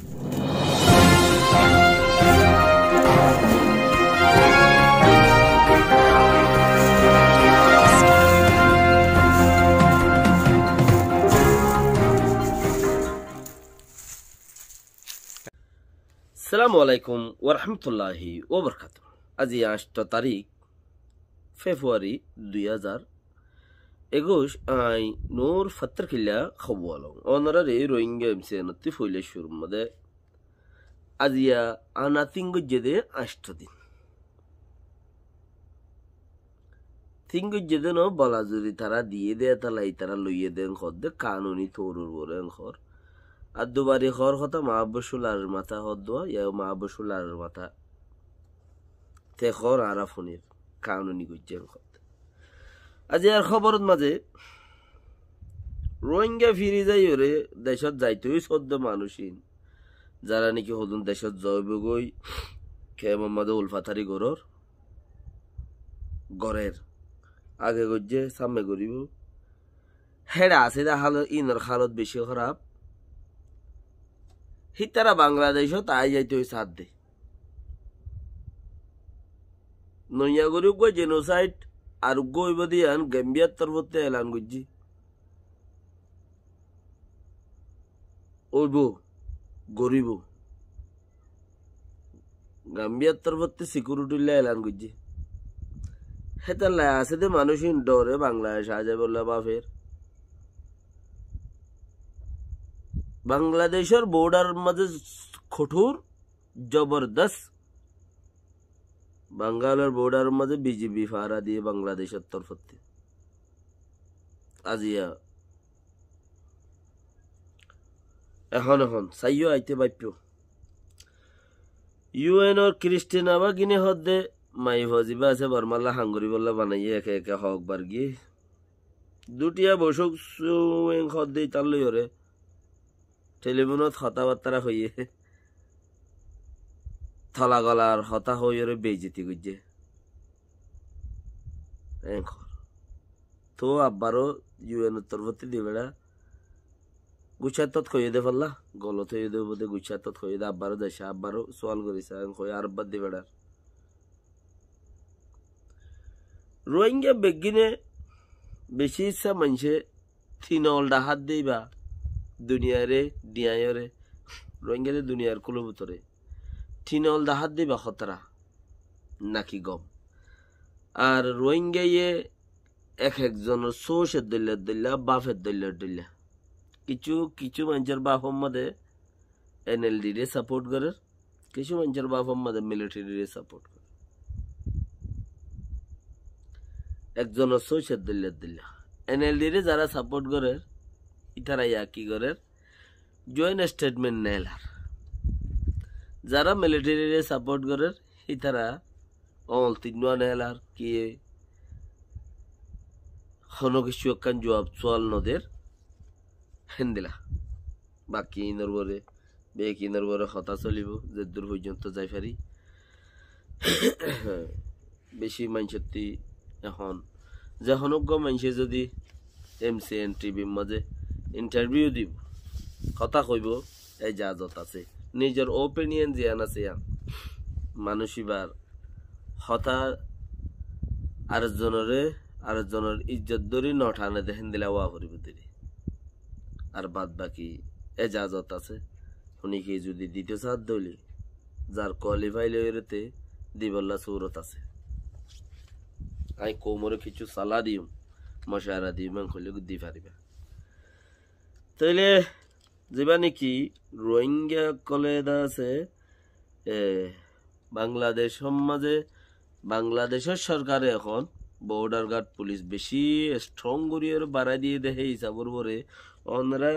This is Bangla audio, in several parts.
আসসালামু আলাইকুম ওরহমতুল্লাহি ওবরকাতুহ। আজি 8 তারিখ ফেব্রুয়ারি 2021 আই নূর ফত্র কিল্লা খবওয়ালো অনরারে রোহিঙ্গা এমসিএনতি ফইলে শুরু মদে আজিয়া আনাতিঙ্গ জেদে 8 দিন তিঙ্গ জেদে নো বলাজুরি তারা দিয়ে দে তালাই তারা লইয়ে দেন খদ্দে কানুনি তোরুর বলেন খর আর দুবারি খর কথা মাহবুসুলার মাথা হদ্দোয়া ইয়া মাহবুসুলার মাথা তে খর আরাফুনির কানুনি গুজ্জেন খদ আজ আর খবরত মাঝে রোহিঙ্গা ফিরি যাই ওরে দেশত যাইতেই সদ্য মানুষিন যারা নাকি হদুন দেশত জৈব গই খে মোহাম্মদ উলফাতারি গরের আগে গজ্জে সামনে করিব হেডা আছে দা হালত ইনর হালত বেশি খারাপ হিতারা বাংলাদেশও তাই যাইতে ওই সাথ দে নইয়া গরিব গো জেনোসাইড আর গইব দিয়ান গাম্বিয়ার তরফতে এলান গুজি ওইব গরিব গাম্বিয়ার তরফতে সিকিউরিটি এলান গুজি হেতার লাই আছে দে মানুষ ডরে বাংলাদেশ আজে বললা বাফের বাংলাদেশের বর্ডার মাঝে কঠোর জবরদস্ত বাঙ্গালের বর্ডার মাঝে বিজিবি ফারা দিয়ে বাংলাদেশের তরফতে আজিয়া এখন সাইও আইতে বাইপ্য ইউএনর খ্রিস্টিয়ান আবা গিনে হদ্দে মাই ভজিবা আছে বরমাল্লা হাঙ্গুরি বললা বানাইয়ে একে একে হক বার গিয়ে দুটিয়া বসক হদ্দে তার লইরে টেলিফোনত কথাবার্তা হইয়ে থলা গলার হতা হইরে বেইজিতি গুজে তো আব্বারও ইউএন তরফতে দিবেড়া গুছাত খইয়ে দে পাল্লা গলত হয়ে দেব বোধে গুছাত খইয়ে দে আব্বারও দেশে আব্বারও সোয়াল করিছে খই আর বাদ দিবেড়ার রোহিঙ্গা বেগিনে বেশি ইচ্ছা মানুষে থিনল ডাহাত দিবা দুনিয়ারে ডিয়ায়রে রোহিঙ্গারে দুনিয়ার কুলভূতরে থিনল ডাহাত দিবা খতরা নাকি গম আর রোহিঙ্গাইয়ে এক একজনের সোষের দল্লা বাফের দল্লা কিছু কিছু মানুষের বাপ মধ্যে এনএলডি রে সাপোর্ট করে কিছু মানুষের বাপ মধ্যে মিলিটারি রে সাপোর্ট করে একজনের সোষের দল্লা এনএলডি রে যারা সাপোর্ট করে ইতারা ইয়া কি করে জয়েন্ট স্টেটমেন্ট নেলার যারা মিলিটারি রে সাপোর্ট করে ইতারা অল তিনওয়া নেলার কি হন কিছু একখান জবাব চল নদের হেন্দিলা বাকি নরবরে বেকি নরবরে হতা চলিব যে দূর পর্যন্ত যাই পারি বেশি মানুষটি এখন যে হনজ্ঞ মানুষে যদি এমসিএন টিভির মাঝে ইন্টারভিউ দিব কথা কইব এই জাজত আছে নিজের ওপিনিয়ন জিয়ান আছে মানুষ এবার হতা আরেকজনের ইজ্জত ধরি নঠানে দেখেন দিলে ওয়া করিব দিলি আর বাদ বাকি এজাজত আছে উনিকে যদি দিতে চাঁদ দলি যার কোয়ালিফাই লইরেতে দিবল্লা সৌরত আছে আই কোমরে কিছু সালা দিম মশারা দিম খলে দি পারিবা তাইলে যেবা নাকি রোহিঙ্গা কলেদা আছে বাংলাদেশ সমাজে বাংলাদেশের সরকারে এখন বর্ডার গার্ড পুলিশ বেশি স্ট্রং করিয়ে বাড়াই দিয়ে দেখে হিসাবর পরে অনরা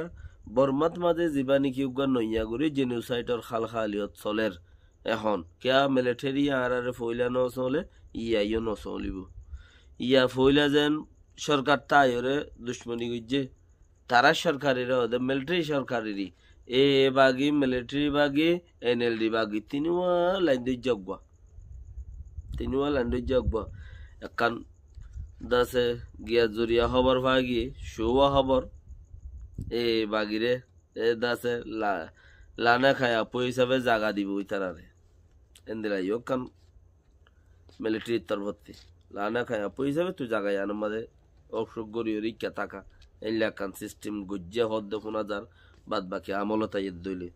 বর্মাত মাঝে যেবা নাকি উগা নইয়া করি জেনোসাইডর খাল খালিয়ত চলের এখন কেয়া মিলিটারি আর ফইলা নচলে ইয়াইও নচলিব ইয়া ফইলা যেন সরকার তাইরে দুশ্মনী গুজে তারা সরকারের মিলিটারি সরকারেরই এ বাগি মিলিটারি বাগি এনএলডি বাগি তিনিওয়া লাইন জগবা একান দাসে গিয়া জরিয়া খবর ভাগি শুয়া খবর এ বাগিরে এ দাসে লানা খায় আপু হিসাবে জাগা দিব ওই তারারে এন্দিলাই হোক কান মিলিটারির তরফতি লানা খায় আপু হিসাবে তুই জাগাই আনো মাঝে অসুখ গড়িয়ে রিক্কা থাকা এলাকান সিস্টেম গুজ্জে হদ দেখুন হাজার বাদ বাকি আমলতাই দইলে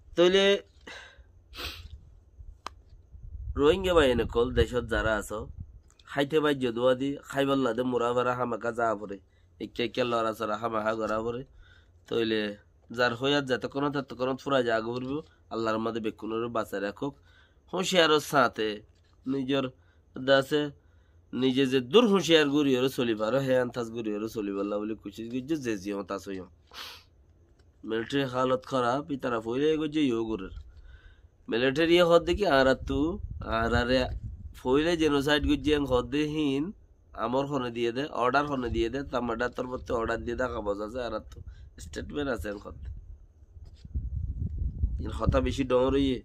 তইলে রোহিঙ্গা বাহিনী কল দেশত যারা আছো খাইতে বাই যদুয়া দি খাইবার লাদে মুরা ভাড়া হামাকা যা পরে একে একে লড়া চড়া হামাহা গড়া পরে তইলে যার হইয়াত যাতে কোনো তত কোনো ফুরা যা আগে করবো আল্লাহর মাঝে বেকুনের বাঁচায় রাখুক হুঁশিয়ারও সাথে নিজের দাসে নিজে যে দূর হুঁশিয়ার গুড়িয়েরও চলিবার হে আন্তাজ গুড়িয়েরও চলিবার বলে কুচিস গুজে যে জিও তাস হইও মিলিটারি হালত খারাপ ইতারা ফইলে গুজে ইও গুরের মিলিটারি হদ দেখি আর তু আর আরে ফইলে জেনোসাইড গুজে হদে হিন আমর হনে দিয়ে দে অর্ডার হনে দিয়ে দে তামাডা তোর মধ্যে অর্ডার দিয়ে দেখা বজা আছে আর তু স্টেটমেন্ট আছে হদ ইন হতা বেশি ডর ইয়ে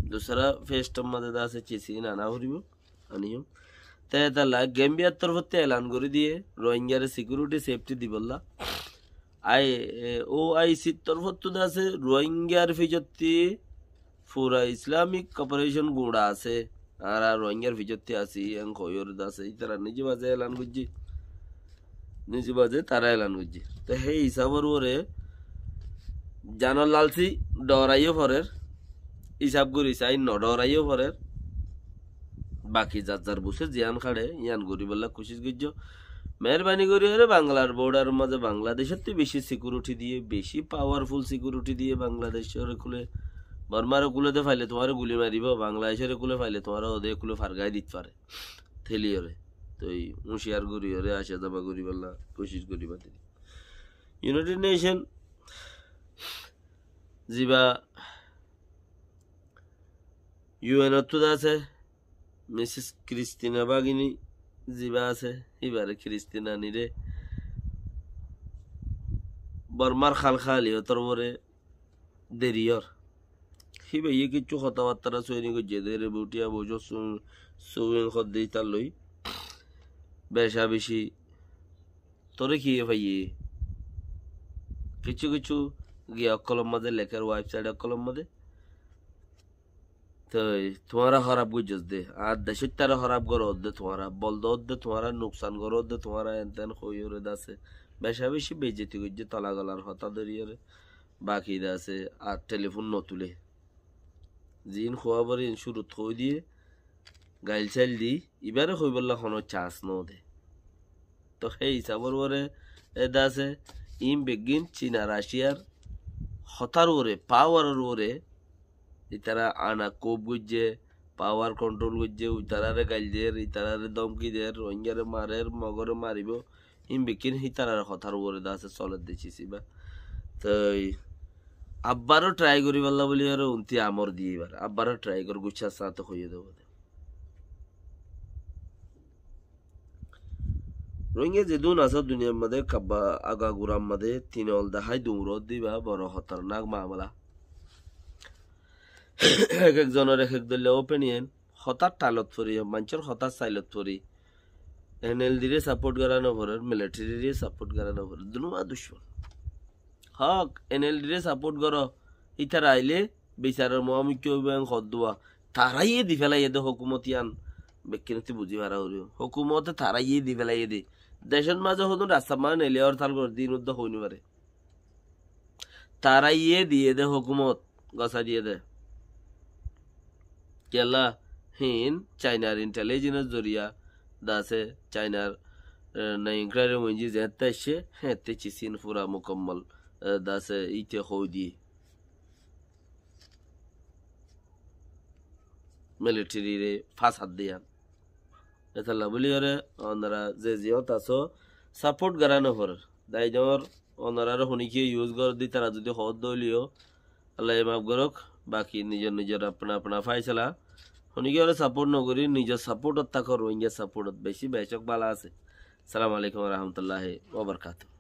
दूसरा फेस्ट मदद আছে চিসি নানা হরিব আনিও তে তালা গেম্বিয়ার তরফতে এলান করে দিয়ে রোহিঙ্গার সিকিউরিটি সেফটি দিবল্লা আই ও আই সি তরফত আছে রোহিঙ্গার ফিজতি পুরা ইসলামিক কপারেশন গুড়া আছে আর রোহিঙ্গার ফিজতি আছে এন কয়র আছে ইতারা নিজে বাজে এলান করজি নিজে বাজে তারা এলান করজি তো হে হিসাবর ওরে জানার লালসি ডরাইও পরের হিসাব করি চাই নডরাইও পরের বাকি যার যার বসে জিয়ান খাড়ে ইয়ান গরি বললা কোশিশ গিজ মেহরবানি করি আরে বাংলার বর্ডার মাঝে বাংলাদেশের তো বেশি সিকিউরিটি দিয়ে বেশি পাওয়ারফুল সিকিউরিটি দিয়ে বাংলাদেশের খুলে বর্মার কুলেতে ফাইলে তোমার গুলি মারিব বাংলাদেশের কুলে ফাইলে তোমার ওদের কুলে ফারগাই দিতে পারে থেলিওরে তো এই হুঁশিয়ার করি ওরে আসা যাবা করি বললা কোশিশ করি বাতি ইউনাইটেড নেশন জিবা ইউএনত আছে মিসেস ক্রিস্টিনা বাগিনী জিবা আছে এবারে ক্রিস্টিনা নিরে বর্মার খাল খালি তোর পরে দেরিয়র হিবে ইয়ে কিছু কথাবার্তা সৈনিক জেদের বুটিয়া বোঝো সুইং খদ দিই তার লই বেশা বেশি তোরে কি ভাইয়ে কিছু কিছু গিয়ে কলম মাঝে লেখার ওয়েবসাইট কলম মাঝে তো তোমারা খারাপ বুঝছ দে আর দেশের তারা খারাপ করো দে তোমারা বল দে তোমারা নুকসান করো দে তোমারা এনতেন হইরে দাসে বেশা বেশি বেজেতি গুজে তলা গলার হতা দরিয়রে বাকি দাসে আর টেলিফোন নতুলে জিন খোয়া বরে শুরু থই দিয়ে গাইল চাইল দি এবারে হই বললা কোনো চান্স ন দে তো সেই হিসাবর বরে এ দাসে ইম বেগিন চীনা রাশিয়ার হতার ওরে পাওয়ারের ওরে ইতারা আনা কোপ গুজে পাওয়ার কন্ট্রোল গুজে ইতারারে গাইল দের ইতারারে দমকি দের রোহিঙ্গারে মারের মগরে মারিব ইম বেকিন হিতারার হতার ওরে দাসে চলে দিছিস বা তো আব্বারও ট্রাই করি বললা বলি আর উন্তি আমর দিয়ে এবার আব্বারও ট্রাই কর গুচ্ছা সাথে হইয়ে দেবো রোহিঙ্গা যেদুন আছে দুনিয়ার মধ্যে কাব্বা আগা গুরাম মধ্যে তিন অল দেখাই দৌড় দিবা বড় খতরনাক মামলা এক একজনের এক এক দলীয় ওপিনিয়ন হঠাৎ টালত পরি মানুষের হঠাৎ সাইলত পরি এনএলডি সাপোর্ট করানো পরে মিলিটারি সাপোর্ট করানো পরে দুনুমা দুশ্মন হক এনএলডি সাপোর্ট করো ইতার আইলে বিচারের মহামুখ্য হদ দোয়া তারাইয়ে দি ফেলাইয়ে দে হুকুমতিয়ান ব্যক্তিনতি বুঝি পারা হরিও হুকুমতে তারাইয়ে দি ফেলাইয়ে দে দেশের মাঝে হতুন রাস্তা মানে নেলিয়ার থাল করে দিন উদ্যোগ হইনি পারে তারাইয়ে দিয়ে দে হুকুমত গছা দিয়ে দে কেলা হিন চাইনার ইন্টেলিজেন্স জরিয়া দাসে চাইনার ইনকোয়ারি মঞ্জি যেতে এসে হ্যাঁ তেছি সিন পুরা মুকম্মল দাসে ইতে হই দিয়ে মিলিটারি রে ফাঁসাদ দিয়া এতাল্লা বলি ওরে ওনারা যে জিও তাসো সাপোর্ট করানো পর দাই যাওয়ার ওনারা শুনিকে ইউজ কর দি তারা যদি হদ দলিও আল্লাহ মাফ করক বাকি নিজের নিজের আপনা আপনা ফাইসলা শুনিকে ওরা সাপোর্ট নকরি নিজের সাপোর্টত থাকো রোহিঙ্গা সাপোর্টত বেশি বেশক বালা আছে সালাম আলাইকুম রহমতুল্লাহ ওবরকাতুহ